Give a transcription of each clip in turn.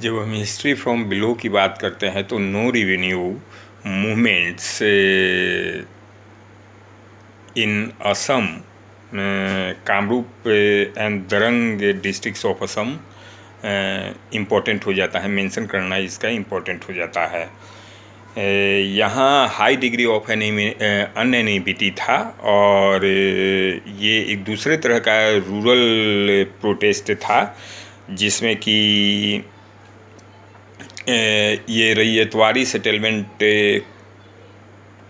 जब हम history from below की बात करते हैं तो no revenue movements in Assam, Kamrup and Darrang districts of Assam important हो जाता है। मेंशन करना इसका इम्पोर्टेंट हो जाता है। यहाँ हाई डिग्री ऑफ अनएनिमिटी था और ये एक दूसरे तरह का रूरल प्रोटेस्ट था जिसमें कि ये रैयतवाड़ी सेटलमेंट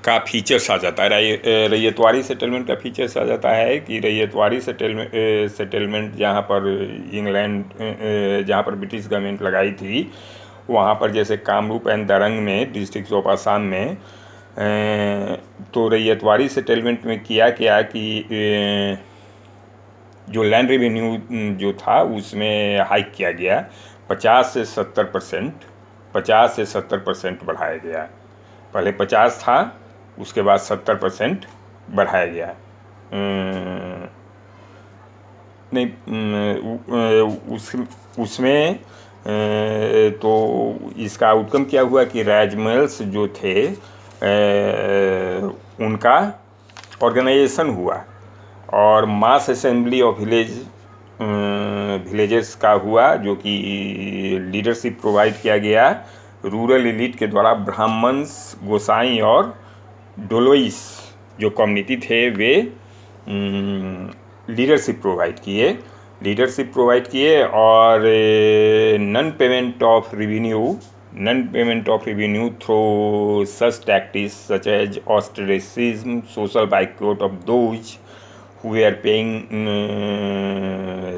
का फीचर्स आ जाता है। रैयतवाड़ी सेटलमेंट का फीचर्स आ जाता है कि रैयतवाड़ी सेटलमेंट जहाँ पर इंग्लैंड जहाँ पर ब्रिटिश गवर्नमेंट लगाई थी, वहाँ पर जैसे कामरूप एंड दरंग में डिस्ट्रिक्ट ऑफ आसाम में तो रैयतवाड़ी सेटलमेंट में किया क्या कि जो लैंड रेवेन्यू जो था उसमें हाइक किया गया 50 से 70% बढ़ाया गया। पहले 50 था, उसके बाद 70% बढ़ाया गया। उसमें तो इसका आउटकम क्या हुआ कि राजमहल्स जो थे उनका ऑर्गेनाइजेशन हुआ और मास असेंबली ऑफ विलेजेस का हुआ, जो कि लीडरशिप प्रोवाइड किया गया रूरल एलिट के द्वारा। ब्राह्मण्स, गोसाई और डोलोइस जो कम्युनिटी थे वे लीडरशिप प्रोवाइड किए और non payment of revenue through such tactics such as ostracism, social boycott of those who are paying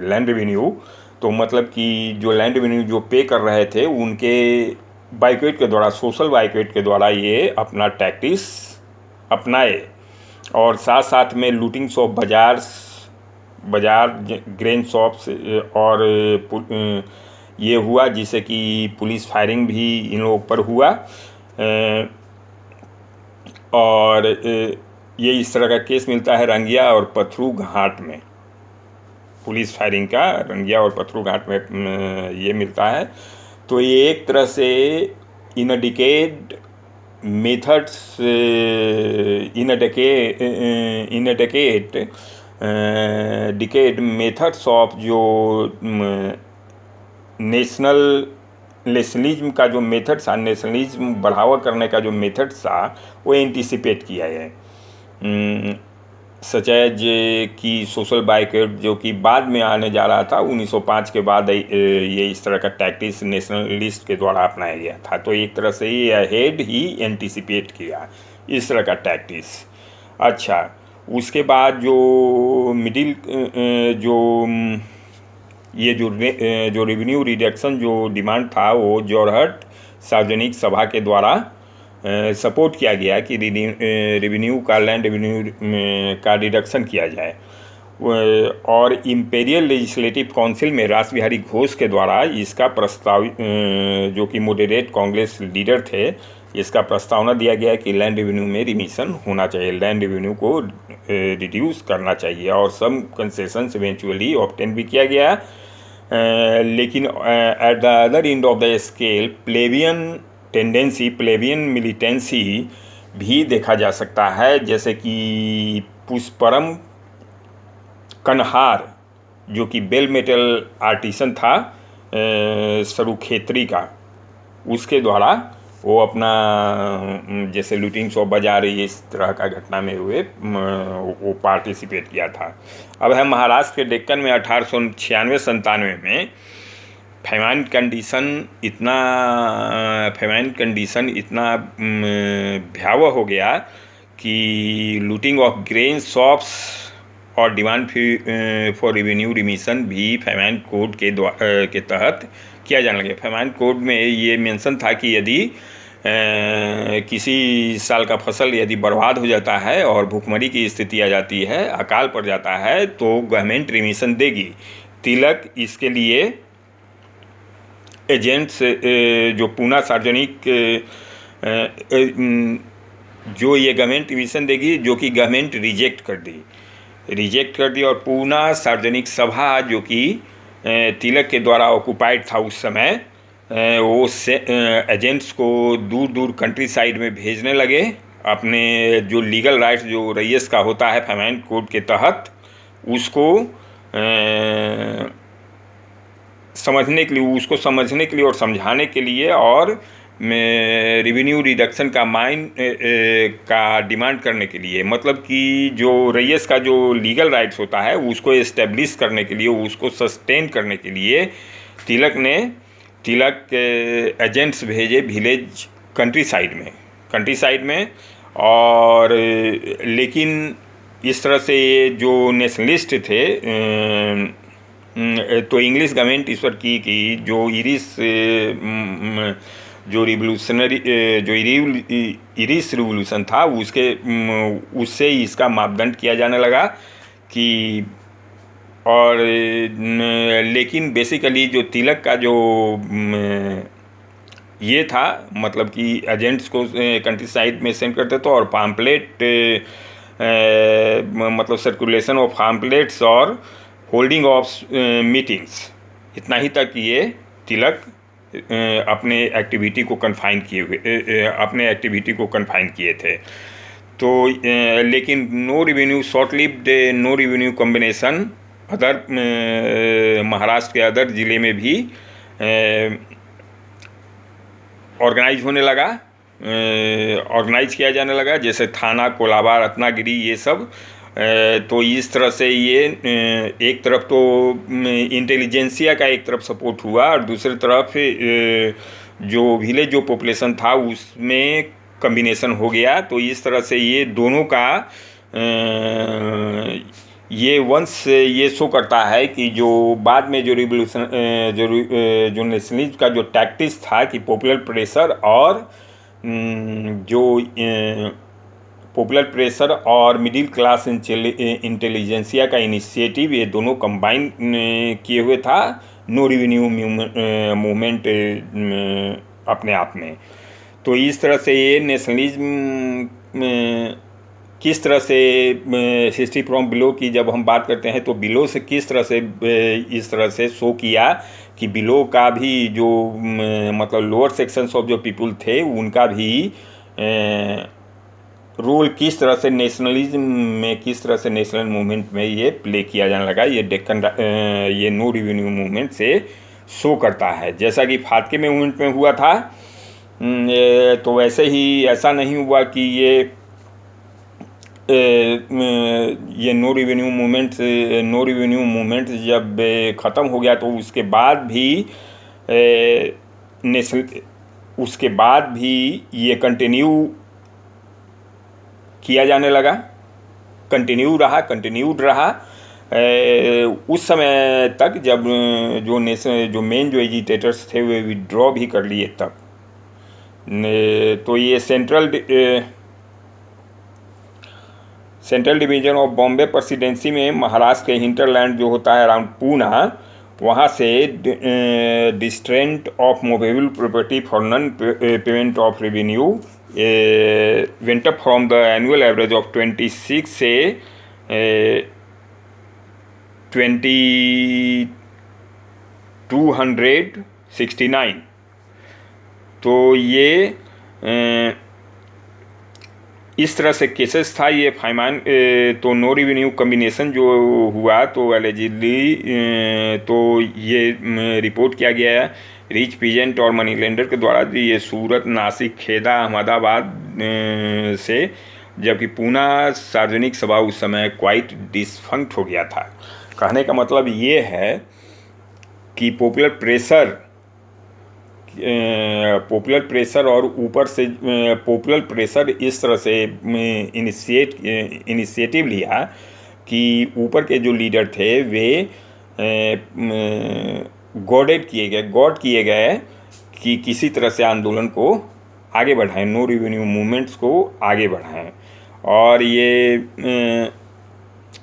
land revenue. तो मतलब कि जो लैंड रेवेन्यू जो पे कर रहे थे उनके बाइकआउट के द्वारा, सोशल बाइकआउट के द्वारा ये अपना टैक्टिस अपनाए और साथ साथ में लूटिंग्स ऑफ बाजार, ग्रेन शॉप्स और ये हुआ, जिससे कि पुलिस फायरिंग भी इन लोगों पर हुआ। और ये इस तरह का केस मिलता है रंगिया और पथरू घाट में। पुलिस फायरिंग का रंगिया और पथरू घाट में ये मिलता है। तो ये एक तरह से इन अ डिकेड मेथड्स ऑफ जो नेशनलिज्म का जो मेथड था, नेशनलिज्म बढ़ावा करने का जो मेथड था वो एंटिसिपेट किया है। सच एज कि सोशल बाइकआउट जो कि बाद में आने जा रहा था 1905 के बाद, ये इस तरह का टैक्टिस नेशनलिस्ट के द्वारा अपनाया गया था। तो एक तरह से ये अहेड ही एंटिसिपेट किया इस तरह का टैक्टिस। अच्छा, उसके बाद जो जो रेवेन्यू रिडक्शन जो डिमांड था वो जोरहट सार्वजनिक सभा के द्वारा सपोर्ट किया गया कि रेवेन्यू का, लैंड रेवेन्यू का रिडक्शन किया जाए। और इम्पेरियल लेजिस्लेटिव काउंसिल में रास बिहारी घोष के द्वारा इसका प्रस्ताव, जो कि मॉडरेट कांग्रेस लीडर थे, इसका प्रस्तावना दिया गया कि लैंड रेवेन्यू में रिमिशन होना चाहिए, लैंड रेवेन्यू को रिड्यूस करना चाहिए और सम कंसेशंस इवेंचुअली ऑब्टेन भी किया गया। लेकिन at the other end of the scale plebeian militancy भी देखा जा सकता है, जैसे कि पुष्परम कन्हार जो कि बेल मेटल आर्टिसन था सरुखेत्री का, उसके द्वारा वो अपना जैसे लूटिंग्स ऑफ बाजार इस तरह का घटना में हुए वो पार्टिसिपेट किया था। अब है महाराष्ट्र के डेक्कन में 1896-97 में फैमाइन कंडीशन इतना भयावह हो गया कि लूटिंग ऑफ ग्रेन शॉप्स और डिमांड फॉर रेवेन्यू रिमिशन भी फैमाइन कोड के तहत किया जाने लगे। फैमाइन कोड में ये मेंशन था कि यदि किसी साल का फसल यदि बर्बाद हो जाता है और भूखमरी की स्थिति आ जाती है, अकाल पड़ जाता है, तो गवर्नमेंट रिमिशन देगी। तिलक इसके लिए एजेंट्स जो पूना सार्वजनिक जो ये गवर्नमेंट रिमिशन देगी, जो कि गवर्नमेंट रिजेक्ट कर दी और पूना सार्वजनिक सभा जो कि तिलक के द्वारा ऑक्युपाइड था उस समय, वो एजेंट्स को दूर दूर कंट्री साइड में भेजने लगे, अपने जो लीगल राइट्स जो रईस का होता है फैमाइन कोड के तहत, उसको समझने के लिए और समझाने के लिए, और रेवेन्यू रिडक्शन का का डिमांड करने के लिए। मतलब कि जो रईस का जो लीगल राइट्स होता है उसको इस्टेब्लिश करने के लिए, उसको सस्टेन करने के लिए तिलक एजेंट्स भेजे विलेज कंट्री साइड में। और लेकिन इस तरह से जो नेशनलिस्ट थे, तो इंग्लिश गवर्नमेंट इस पर की जो इरिश रिवोल्यूशन था उससे इसका मापदंड किया जाने लगा कि, और लेकिन बेसिकली जो तिलक का जो ये था, मतलब कि एजेंट्स को कंट्री साइड में सेंड करते थे, और पाम्पलेट मतलब सर्कुलेशन ऑफ पाम्पलेट्स और होल्डिंग ऑफ मीटिंग्स, इतना ही तक ये तिलक अपने एक्टिविटी को कन्फाइन किए थे। तो लेकिन short lived no revenue combination other Maharashtra के अदर ज़िले में भी ऑर्गेनाइज किया जाने लगा, जैसे थाना, कोलाबा, रत्नागिरी, ये सब। तो इस तरह से ये एक तरफ तो इंटेलिजेंसिया का एक तरफ सपोर्ट हुआ, और दूसरी तरफ जो विलेज जो पॉपुलेशन था उसमें कम्बिनेशन हो गया। तो इस तरह से ये दोनों का ये वंश ये शो करता है कि जो बाद में जो रिवोल्यूशन जो नेशनलिज्म का जो टैक्टिक्स था कि पॉपुलर प्रेशर और मिडिल क्लास इंटेलिजेंसिया का इनिशिएटिव, ये दोनों कंबाइन किए हुए था नो रिवेन्यू मूवमेंट अपने आप में। तो इस तरह से ये नेशनलिज्म किस तरह से हिस्ट्री फ्रॉम बिलो की जब हम बात करते हैं तो बिलो से किस तरह से इस तरह से शो किया कि बिलो का भी जो मतलब लोअर सेक्शंस ऑफ जो पीपुल थे उनका भी रोल किस तरह से नेशनलिज्म में, किस तरह से नेशनल मूवमेंट में ये प्ले किया जाने लगा, ये नो रिवेन्यू मूवमेंट से शो करता है। जैसा कि फातके मूवमेंट में हुआ था, तो वैसे ही ऐसा नहीं हुआ कि ये नो रिवेन्यू मूवमेंट जब ख़त्म हो गया तो उसके बाद भी ये कंटिन्यू किया जाने लगा, कंटिन्यूड रहा उस समय तक जब जो मेन जो एजिटेटर्स थे वे विड्रॉ भी कर लिए तब। तो ये central division of Bombay presidency में महाराष्ट्र के हिंटरलैंड जो होता है अराउंड पूना, वहाँ से distraint of movable property for non payment of revenue went up from the annual average of 26 से 2269। तो ये इस तरह से केसेस था ये फैमान। तो नो रिवेन्यू कम्बिनेशन जो हुआ तो एलिजिबली तो ये रिपोर्ट किया गया है रिच पीजेंट और मनी लेंडर के द्वारा। ये सूरत, नासिक, खेदा, अहमदाबाद से, जबकि पूना सार्वजनिक सभा उस समय क्वाइट डिसफंक्ट हो गया था। कहने का मतलब ये है कि पॉपुलर प्रेशर और ऊपर से पॉपुलर प्रेशर इस तरह से इनिशिएटिव लिया कि ऊपर के जो लीडर थे वे गॉड किए गए कि किसी तरह से आंदोलन को आगे बढ़ाएं, नो रिवेन्यू मूवमेंट्स को आगे बढ़ाएं। और ये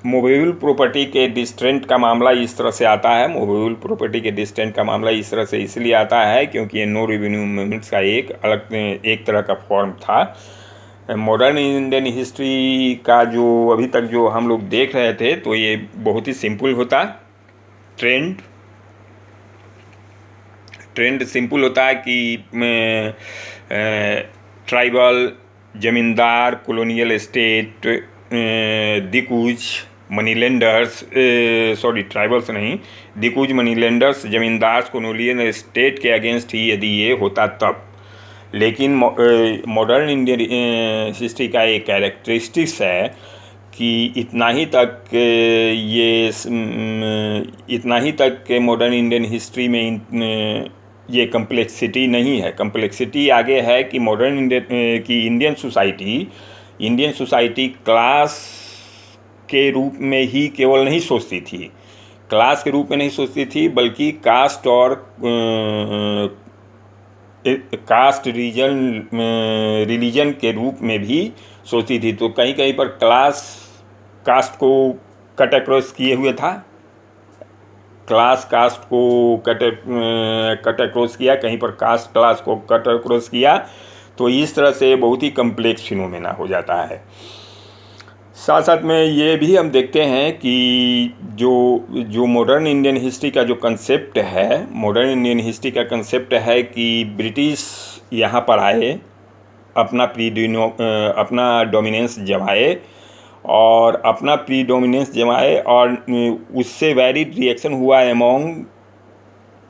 मूवेबल प्रॉपर्टी के डिस्ट्रेंट का मामला इस तरह से आता है। मूवेबल प्रॉपर्टी के डिस्ट्रेंट का मामला इस तरह से इसलिए आता है क्योंकि ये नो रिवेन्यू मूवमेंट्स का एक तरह का फॉर्म था। मॉडर्न इंडियन हिस्ट्री का जो अभी तक जो हम लोग देख रहे थे तो ये बहुत ही सिंपल होता। ट्रेंड सिंपल होता है कि ट्राइबल, जमींदार, colonial state, dikus, money lenders, tribals नहीं, दिकूज, मनी लेंडर्स, जमींदार, कॉलोनियल स्टेट के अगेंस्ट ही यदि ये होता तब। लेकिन मॉडर्न इंडियन हिस्ट्री का एक कैरेक्टरिस्टिक्स है कि इतना ही तक मॉडर्न इंडियन हिस्ट्री में ये कम्प्लेक्सिटी नहीं है। कम्प्लेक्सिटी आगे है कि इंडियन सोसाइटी क्लास के रूप में ही केवल नहीं सोचती थी, क्लास के रूप में नहीं सोचती थी, बल्कि कास्ट और रिलीजन के रूप में भी सोचती थी। तो कहीं कहीं पर कास्ट को कट अक्रॉस किए हुए था, कास्ट को कट अक्रॉस किया, कहीं पर कास्ट क्लास को कट अक्रॉस किया। तो इस तरह से बहुत ही कम्प्लेक्स फिनोमेना हो जाता है। साथ साथ में ये भी हम देखते हैं कि जो मॉडर्न इंडियन हिस्ट्री का जो कंसेप्ट है, मॉडर्न इंडियन हिस्ट्री का कंसेप्ट है कि ब्रिटिश यहाँ पर आए, अपना डोमिनेंस जमाए और उससे वैलिड रिएक्शन हुआ एमोंग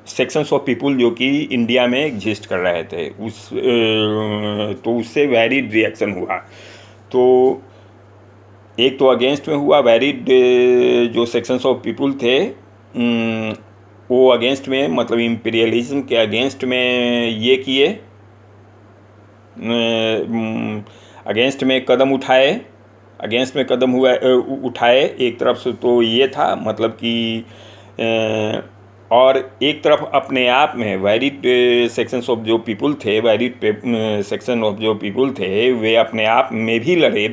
सेक्शंस ऑफ पीपुल जो कि इंडिया में एग्जिस्ट कर रहे थे। तो उससे वैलिड रिएक्शन हुआ। तो एक तो अगेंस्ट में हुआ, वैलिड जो सेक्शंस ऑफ पीपुल थे वो अगेंस्ट में, मतलब इम्पीरियलिज्म के अगेंस्ट में ये किए, अगेंस्ट में कदम उठाए एक तरफ से। तो ये था मतलब कि और एक तरफ अपने आप में वैलिड सेक्शंस ऑफ जो पीपुल थे, वे अपने आप में भी लड़े,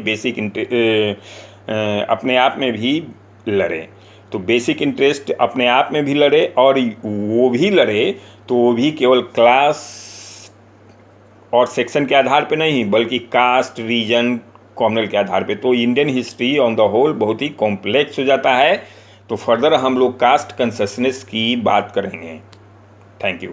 अपने आप में भी लड़े। तो बेसिक इंटरेस्ट अपने आप में भी लड़े, और वो भी लड़े तो वो भी केवल क्लास और सेक्शन के आधार पे नहीं, बल्कि कास्ट, रीजन, कॉम्युनल के आधार पे। तो Indian history on the whole बहुत ही कॉम्प्लेक्स हो जाता है। तो फर्दर हम लोग कास्ट कंसियसनेस की बात करेंगे। Thank you.